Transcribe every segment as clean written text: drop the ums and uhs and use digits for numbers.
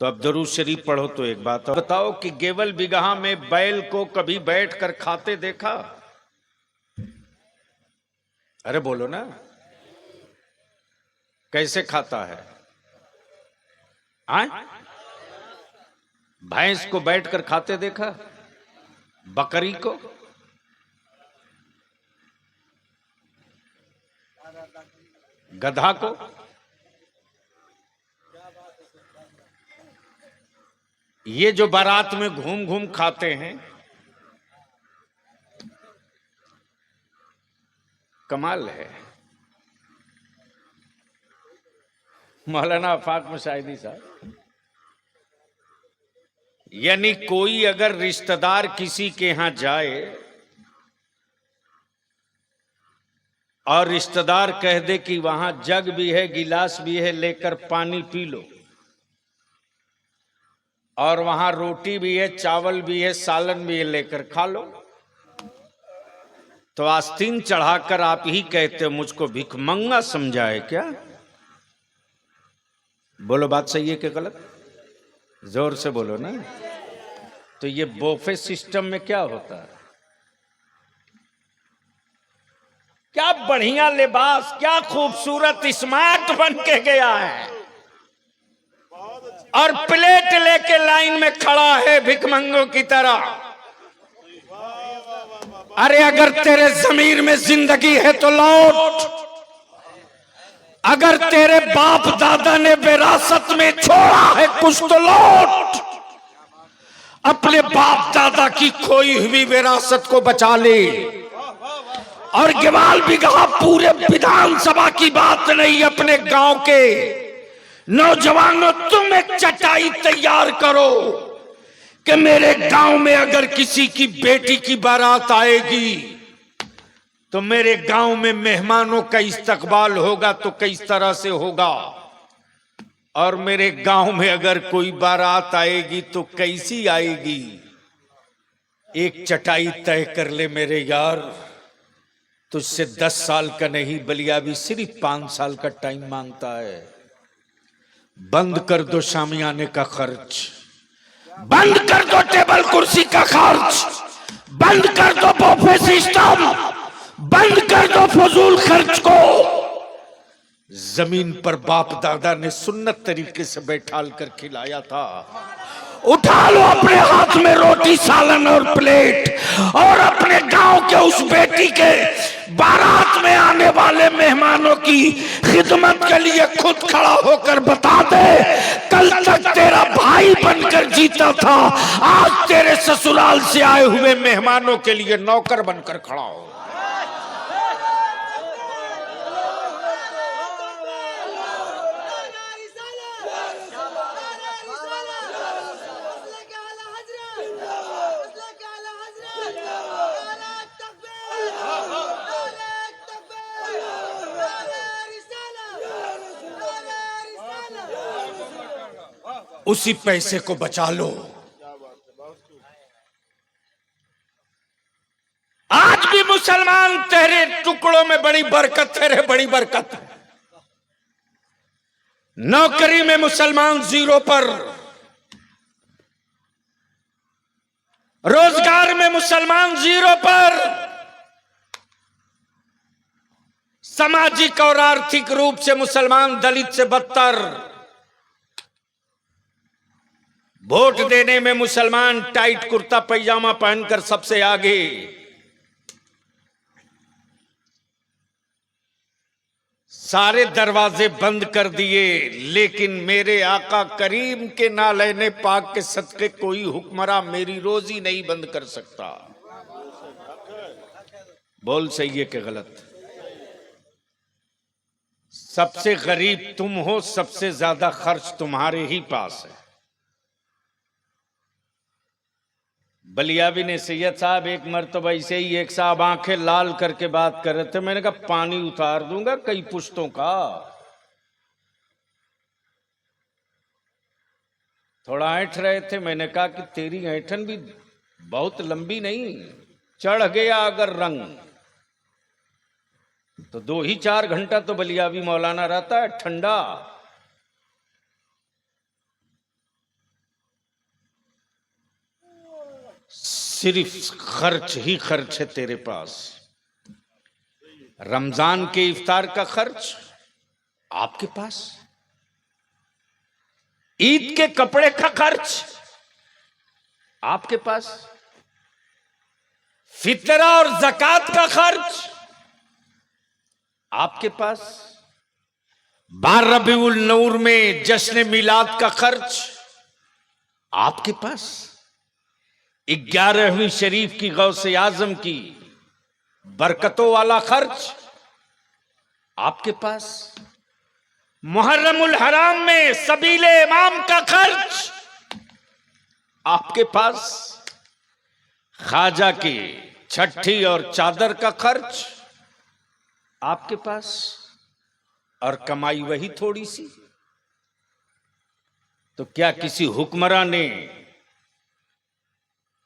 तो अब दरूद शरीफ पढ़ो। तो एक बात और बताओ कि गेवल बिगहा में बैल को कभी बैठकर खाते देखा? अरे बोलो ना, कैसे खाता है? भैंस को बैठकर खाते देखा? बकरी को? गधा को? ये जो बारात में घूम घूम खाते हैं, कमाल है। मौलाना आफाक मुशाहिदी साहब, यानी कोई अगर रिश्तेदार किसी के यहां जाए और रिश्तेदार कह दे कि वहां जग भी है, गिलास भी है, लेकर पानी पी लो, और वहां रोटी भी है, चावल भी है, सालन भी है, लेकर खा लो, तो आस्तीन चढ़ाकर आप ही कहते हो मुझको भिखमंगा समझा है क्या? बोलो, बात सही है कि गलत? जोर से बोलो ना। तो ये बोफे सिस्टम में क्या होता है? क्या बढ़िया लिबास, क्या खूबसूरत स्मार्ट बन के गया है, और प्लेट लेके लाइन में खड़ा है भिखमंगों की तरह। अरे अगर तेरे जमीर में जिंदगी है तो लौट। अगर तेरे बाप दादा ने विरासत में छोड़ा है कुछ तो लौट। अपने बाप दादा की खोई हुई विरासत को बचा ले। और गेवल बिगहा पूरे विधानसभा की बात नहीं, अपने गांव के नौजवानों, तुम एक चटाई तैयार करो कि मेरे गांव में अगर किसी की बेटी की बारात आएगी तो मेरे गांव में मेहमानों का इस्तकबाल होगा तो किस तरह से होगा, और मेरे गांव में अगर कोई बारात आएगी तो कैसी आएगी। एक चटाई तय कर ले मेरे यार, तुझसे 10 साल का नहीं बलिया भी सिर्फ 5 साल का टाइम मांगता है। बंद कर दो शामियाने का खर्च, बंद कर दो टेबल कुर्सी का खर्च, बंद कर दो बफे सिस्टम, बंद कर दो फजूल खर्च को। जमीन पर बाप दादा ने सुन्नत तरीके से बैठाल कर खिलाया था। उठा लो अपने हाथ में रोटी, सालन और प्लेट, और अपने गांव के उस बेटी के बारात में आने वाले मेहमानों की खिदमत के लिए खुद खड़ा होकर बता दे, कल तक तेरा भाई बनकर जीता था, आज तेरे ससुराल से आए हुए मेहमानों के लिए नौकर बनकर खड़ा हो। उसी पैसे को बचा लो। आज भी मुसलमान तेरे टुकड़ों में बड़ी बरकत है, बड़ी बरकत है। नौकरी में मुसलमान 0 पर, रोजगार में मुसलमान 0 पर, सामाजिक और आर्थिक रूप से मुसलमान दलित से बदतर, वोट देने में मुसलमान टाइट कुर्ता पैजामा पहनकर सबसे आगे। सारे दरवाजे बंद कर दिए, लेकिन मेरे आका करीम के नालैने पाक के सदके कोई हुक्मरान मेरी रोजी नहीं बंद कर सकता। बोल सही है कि गलत? सबसे गरीब तुम हो, सबसे ज्यादा खर्च तुम्हारे ही पास है। बलियावी ने सैयद साहब एक मर्तबा ऐसे ही एक साहब आंखें लाल करके बात कर रहे थे, मैंने कहा पानी उतार दूंगा कई पुश्तों का। थोड़ा ऐंठ रहे थे, मैंने कहा कि तेरी ऐंठन भी बहुत लंबी नहीं, चढ़ गया अगर रंग तो 2 ही 4 घंटा तो बलियावी मौलाना रहता है ठंडा। सिर्फ खर्च ही खर्च है तेरे पास। रमजान के इफ्तार का खर्च आपके पास, ईद के कपड़े का खर्च आपके पास, फितरा और ज़कात का खर्च आपके पास, 12 रबीउल नूर में जश्न मिलाद का खर्च आपके पास, 11वीं शरीफ की गौसे आजम की बरकतों वाला खर्च आपके पास, मुहर्रमुल हराम में सबीले इमाम का खर्च आपके पास, ख्वाजा की छठी और चादर का खर्च आपके पास, और कमाई वही थोड़ी सी। तो क्या किसी हुक्मरान ने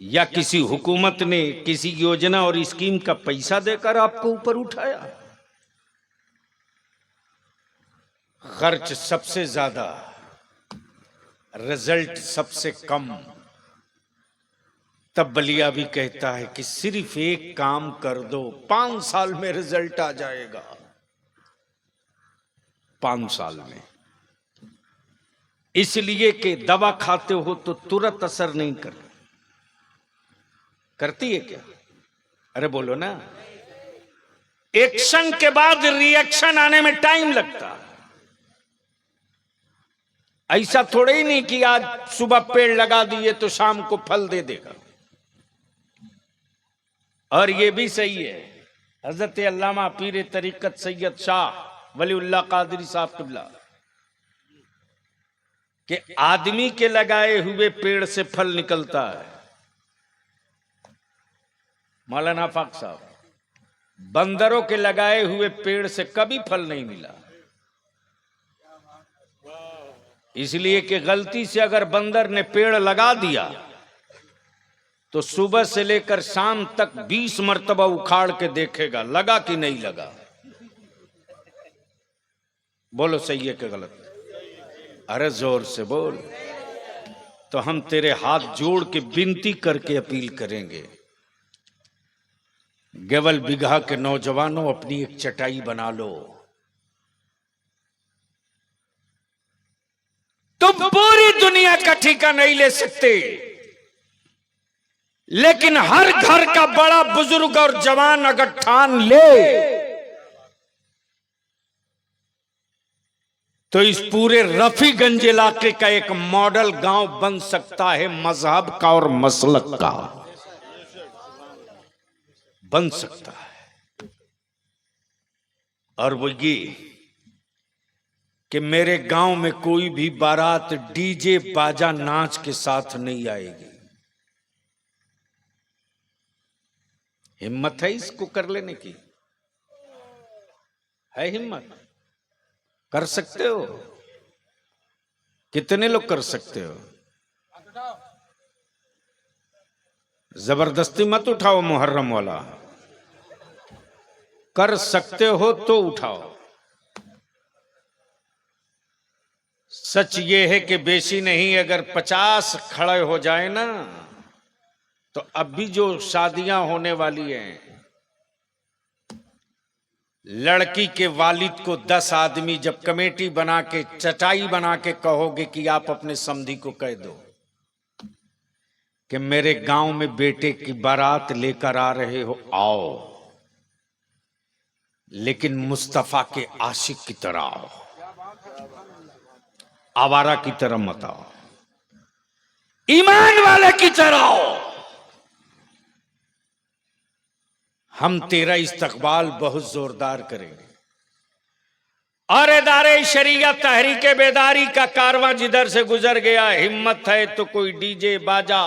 या किसी हुकूमत ने किसी योजना और स्कीम का पैसा देकर आपको ऊपर उठाया? खर्च सबसे ज्यादा, रिजल्ट सबसे कम। तब बलिया भी कहता है कि सिर्फ एक काम कर दो, 5 साल में रिजल्ट आ जाएगा। 5 साल में, इसलिए कि दवा खाते हो तो तुरंत असर नहीं करती है क्या? अरे बोलो ना, एक्शन के बाद रिएक्शन आने में टाइम लगता है। ऐसा थोड़ा ही नहीं कि आज सुबह पेड़ लगा दिए तो शाम को फल दे देगा। और ये भी सही है, हजरत अल्लामा पीर तरीकत सैयद शाह वलीउल्लाह कादरी साहब किबला कि आदमी के लगाए हुए पेड़ से फल निकलता है। मौलाना फाक साहब, बंदरों के लगाए हुए पेड़ से कभी फल नहीं मिला। इसलिए कि गलती से अगर बंदर ने पेड़ लगा दिया तो सुबह से लेकर शाम तक 20 मर्तबा उखाड़ के देखेगा लगा कि नहीं लगा। बोलो सही है कि गलत? अरे जोर से बोल। तो हम तेरे हाथ जोड़ के विनती करके अपील करेंगे, गेवल बिगहा के नौजवानों, अपनी एक चटाई बना लो। तुम पूरी दुनिया का ठेका नहीं ले सकते, लेकिन हर घर का बड़ा बुजुर्ग और जवान अगर ठान ले तो इस पूरे रफीगंज इलाके का एक मॉडल गांव बन सकता है, मजहब का और मसलक का बन सकता है। और वो ये कि मेरे गांव में कोई भी बारात डीजे बाजा नाच के साथ नहीं आएगी। हिम्मत है इसको कर लेने की? है हिम्मत? कर सकते हो? कितने लोग कर सकते हो? जबरदस्ती मत उठाओ मुहर्रम वाला। कर सकते हो तो उठाओ। सच ये है कि बेशी नहीं, अगर 50 खड़े हो जाए ना तो अब भी जो शादियां होने वाली हैं, लड़की के वालिद को 10 आदमी जब कमेटी बना के चटाई बना के कहोगे कि आप अपने समधी को कह दो कि मेरे गांव में बेटे की बारात लेकर आ रहे हो, आओ, लेकिन मुस्तफा के आशिक की तरह आओ, आवारा की तरह मत आओ, ईमान वाले की तरह आओ। हम तेरा इस्तकबाल बहुत जोरदार करेंगे। और इदारे शरीयत तहरीक बेदारी का कारवां जिधर से गुजर गया, हिम्मत है तो कोई डीजे बाजा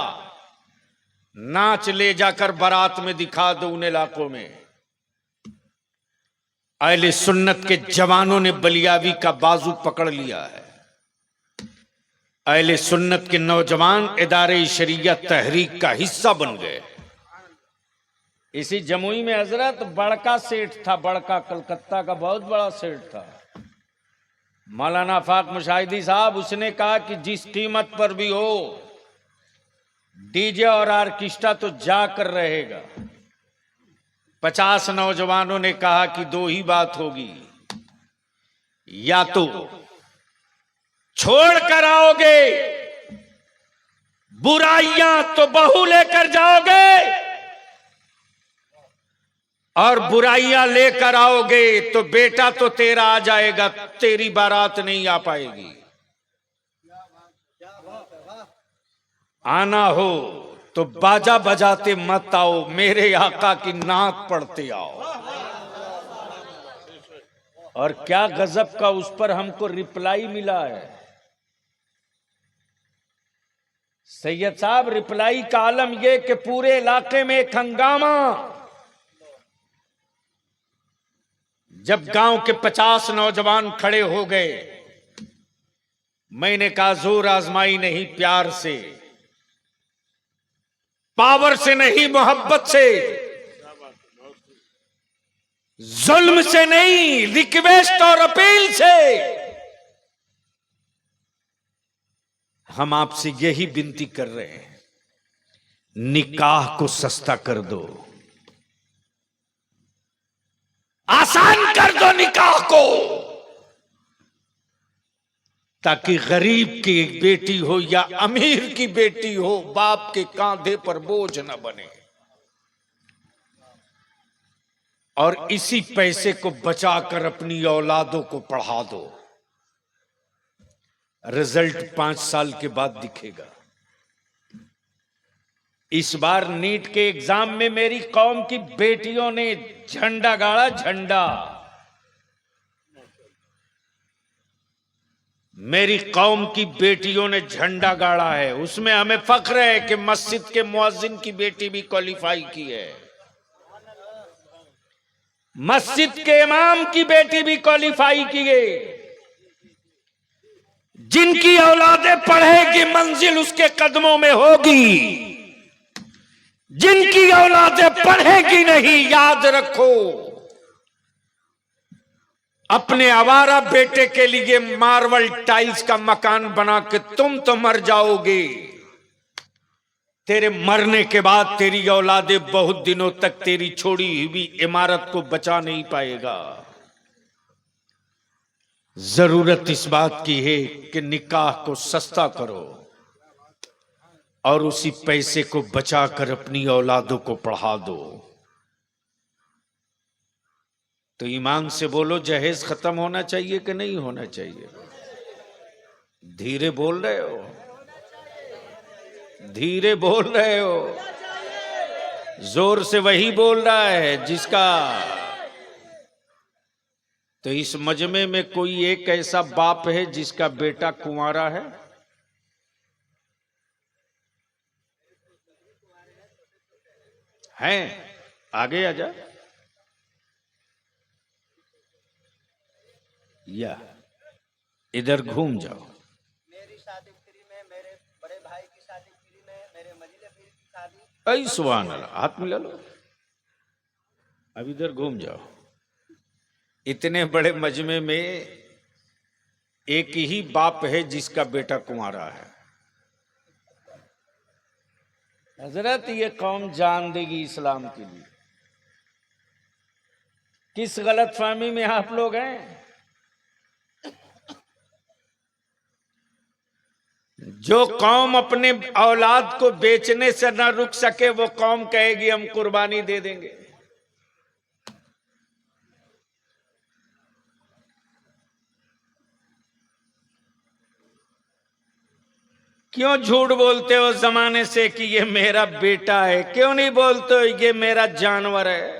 नाच ले जाकर बारात में दिखा दो उन इलाकों में। अहले सुन्नत के जवानों ने बलियावी का बाजू पकड़ लिया है। अहले सुन्नत के नौजवान इदारे शरीयत तहरीक का हिस्सा बन गए। इसी जमुई में हजरत बड़का सेठ था, बड़का कलकत्ता का बहुत बड़ा सेठ था, मौलाना फाक मुशाहिदी साहब। उसने कहा कि जिस कीमत पर भी हो डीजे और ऑर्केस्ट्रा तो जाकर रहेगा। 50 नौजवानों ने कहा कि दो ही बात होगी, या तो छोड़ कर आओगे बुराइयां तो बहू लेकर जाओगे, और बुराइयां लेकर आओगे तो बेटा तो तेरा आ जाएगा, तेरी बारात नहीं आ पाएगी। आना हो तो बाजा बजाते मत आओ, मेरे आका की नात पढ़ते आओ। और क्या गजब का उस पर हमको रिप्लाई मिला है सैयद साहब। रिप्लाई का आलम यह कि पूरे इलाके में एक हंगामा। जब गांव के 50 नौजवान खड़े हो गए, मैंने कहा जोर आजमाई नहीं, प्यार से, पावर से नहीं, मोहब्बत से, जुल्म से नहीं, रिक्वेस्ट और अपील से हम आपसे यही विनती कर रहे हैं, निकाह को सस्ता कर दो, आसान कर दो निकाह को, ताकि गरीब की बेटी हो या अमीर की बेटी हो, बाप के कांधे पर बोझ न बने। और इसी पैसे को बचाकर अपनी औलादों को पढ़ा दो। रिजल्ट 5 साल के बाद दिखेगा। इस बार नीट के एग्जाम में मेरी कौम की बेटियों ने झंडा गाड़ा, झंडा। मेरी कौम की बेटियों ने झंडा गाड़ा है। उसमें हमें फख्र है कि मस्जिद के मुअज्जिन की बेटी भी क्वालिफाई की है, मस्जिद के इमाम की बेटी भी क्वालिफाई की है। जिनकी औलादें पढ़ेगी मंजिल उसके कदमों में होगी, जिनकी औलादें पढ़ेगी नहीं, याद रखो, अपने आवारा बेटे के लिए मार्बल टाइल्स का मकान बना के तुम तो मर जाओगे। तेरे मरने के बाद तेरी औलादे बहुत दिनों तक तेरी छोड़ी हुई इमारत को बचा नहीं पाएगा। जरूरत इस बात की है कि निकाह को सस्ता करो और उसी पैसे को बचाकर अपनी औलादों को पढ़ा दो। तो ईमान से बोलो, जहेज खत्म होना चाहिए कि नहीं होना चाहिए? धीरे बोल रहे हो, धीरे बोल रहे हो। जोर से वही बोल रहा है जिसका। तो इस मजमे में कोई एक ऐसा बाप है जिसका बेटा कुंवारा है? हैं? आगे आ जा। या इधर घूम जाओ। मेरी शादी फ्री में, मेरे बड़े भाई की शादी फ्री में, मेरे मजीले फ्री की शादी। ऐ सुभान अल्लाह, हाथ मिला लो। अब इधर घूम जाओ। इतने बड़े मजमे में एक ही बाप है जिसका बेटा कुंवारा है। हजरत, ये कौम जान देगी इस्लाम के लिए। किस गलत फहमी में आप लोग हैं? जो कौम अपने औलाद को बेचने से न रुक सके, वो कौम कहेगी हम कुर्बानी दे देंगे। क्यों झूठ बोलते हो जमाने से कि ये मेरा बेटा है? क्यों नहीं बोलते हो ये मेरा जानवर है?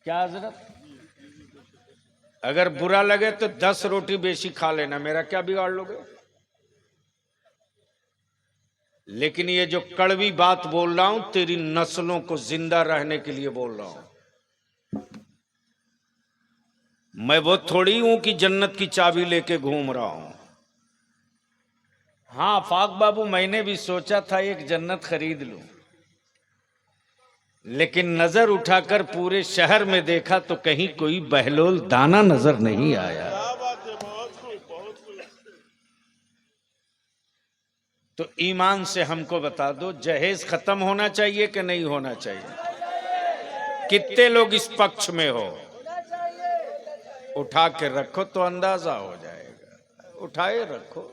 क्या हजरत? अगर बुरा लगे तो 10 रोटी बेशी खा लेना, मेरा क्या बिगाड़ लोगे? लेकिन ये जो कड़वी बात बोल रहा हूं, तेरी नस्लों को जिंदा रहने के लिए बोल रहा हूं। मैं वो थोड़ी हूं कि जन्नत की चाबी लेके घूम रहा हूं। हाँ फाक बाबू, मैंने भी सोचा था एक जन्नत खरीद लूं, लेकिन नजर उठाकर पूरे शहर में देखा तो कहीं कोई बहलोल दाना नजर नहीं आया। तो ईमान से हमको बता दो, जहेज खत्म होना चाहिए कि नहीं होना चाहिए? कितने लोग इस पक्ष में हो? उठा के रखो तो अंदाजा हो जाएगा। उठाए रखो,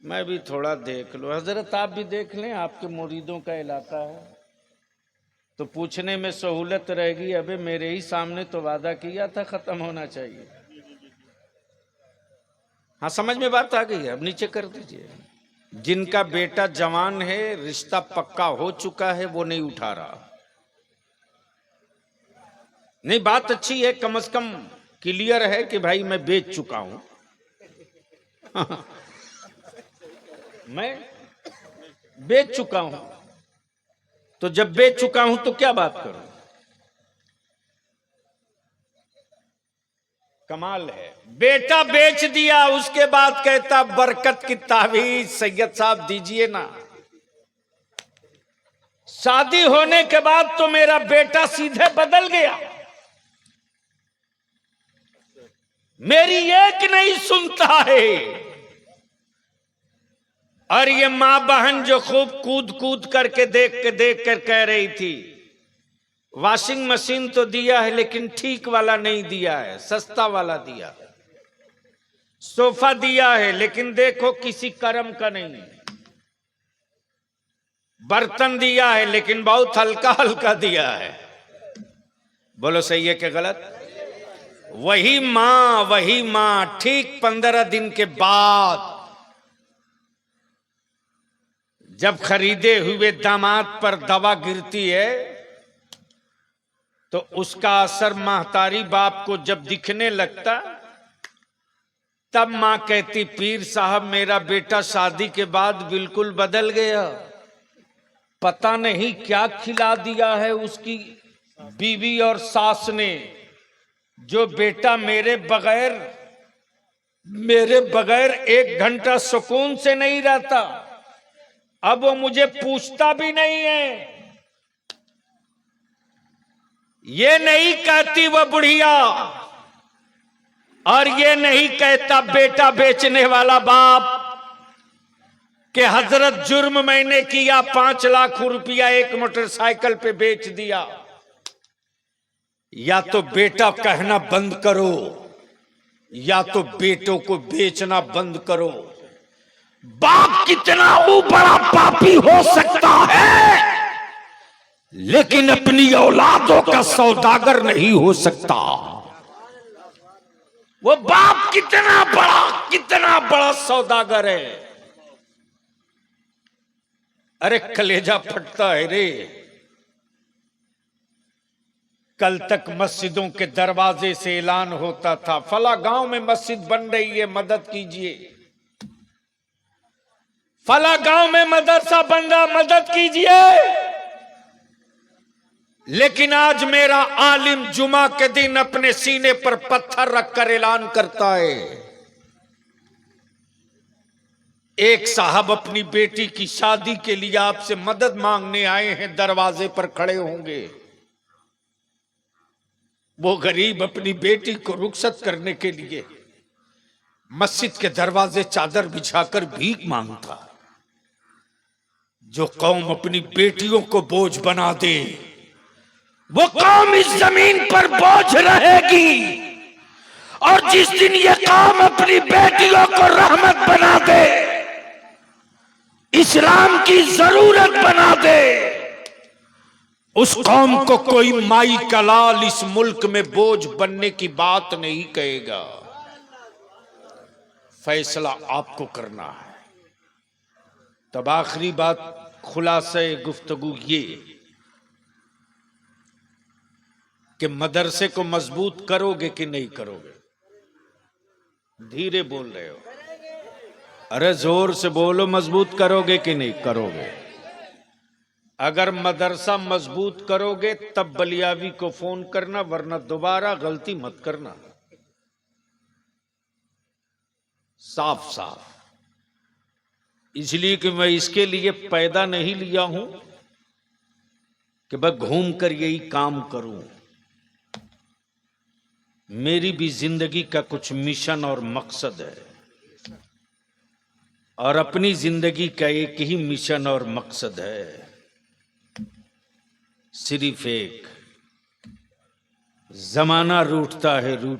मैं भी थोड़ा देख लूं। हजरत आप भी देख लें, आपके मुरीदों का इलाका है तो पूछने में सहूलत रहेगी। अबे मेरे ही सामने तो वादा किया था खत्म होना चाहिए। हाँ, समझ में बात आ गई है? अब नीचे कर दीजिए। जिनका बेटा जवान है, रिश्ता पक्का हो चुका है, वो नहीं उठा रहा। नहीं, बात अच्छी है, कम से कम क्लियर है कि भाई मैं बेच चुका हूं। मैं बेच चुका हूं, तो जब बेच चुका हूं तो क्या बात करूं? कमाल है, बेटा बेच दिया, उसके बाद कहता बरकत की तावीज सैयद साहब दीजिए ना। शादी होने के बाद तो मेरा बेटा सीधे बदल गया, मेरी एक नहीं सुनता है। और ये मां बहन जो खूब कूद कूद करके देख कर कह रही थी, वॉशिंग मशीन तो दिया है लेकिन ठीक वाला नहीं दिया है, सस्ता वाला दिया। सोफा दिया है लेकिन देखो किसी कर्म का नहीं। बर्तन दिया है लेकिन बहुत हल्का हल्का दिया है। बोलो सही है कि गलत? वही मां ठीक 15 दिन के बाद जब खरीदे हुए दामाद पर दवा गिरती है तो उसका असर महतारी बाप को जब दिखने लगता, तब मां कहती पीर साहब मेरा बेटा शादी के बाद बिल्कुल बदल गया, पता नहीं क्या खिला दिया है उसकी बीवी और सास ने, जो बेटा मेरे बगैर 1 घंटा सुकून से नहीं रहता, अब वो मुझे पूछता भी नहीं है। ये नहीं कहती वो बुढ़िया, और ये नहीं कहता बेटा बेचने वाला बाप कि हजरत जुर्म मैंने किया, 5 लाख रुपया एक मोटरसाइकिल पे बेच दिया। या तो बेटा कहना बंद करो, या तो बेटों को बेचना बंद करो। बाप कितना बड़ा पापी हो सकता है, लेकिन अपनी औलादों का सौदागर नहीं हो सकता। वो बाप कितना बड़ा सौदागर है। अरे कलेजा फटता है रे। कल तक मस्जिदों के दरवाजे से ऐलान होता था फला गांव में मस्जिद बन रही है, मदद कीजिए। फला गांव में मदरसा बन रहा, मदद कीजिए। लेकिन आज मेरा आलिम जुमा के दिन अपने सीने पर पत्थर रखकर ऐलान करता है। एक साहब अपनी बेटी की शादी के लिए आपसे मदद मांगने आए हैं, दरवाजे पर खड़े होंगे। वो गरीब अपनी बेटी को रुखसत करने के लिए मस्जिद के दरवाजे चादर बिछाकर भीख मांगता। जो कौम अपनी बेटियों को बोझ बना दे, वो कौम इस जमीन पर बोझ रहेगी। और जिस दिन ये कौम अपनी बेटियों को रहमत बना दे, इस्लाम की जरूरत बना दे, उस कौम को कोई माई का लाल इस मुल्क में बोझ बनने की बात नहीं कहेगा। फैसला आपको करना है। तब आखिरी बात, खुलासा गुफ्तगू ये कि मदरसे को मजबूत करोगे कि नहीं करोगे? धीरे बोल रहे हो, अरे जोर से बोलो, मजबूत करोगे कि नहीं करोगे? अगर मदरसा मजबूत करोगे तब बलियावी को फोन करना, वरना दोबारा गलती मत करना। साफ साफ। इसलिए कि मैं इसके लिए पैदा नहीं लिया हूं कि मैं घूम कर यही काम करूं। मेरी भी जिंदगी का कुछ मिशन और मकसद है। और अपनी जिंदगी का एक ही मिशन और मकसद है, सिर्फ एक, जमाना रूठता है रूठ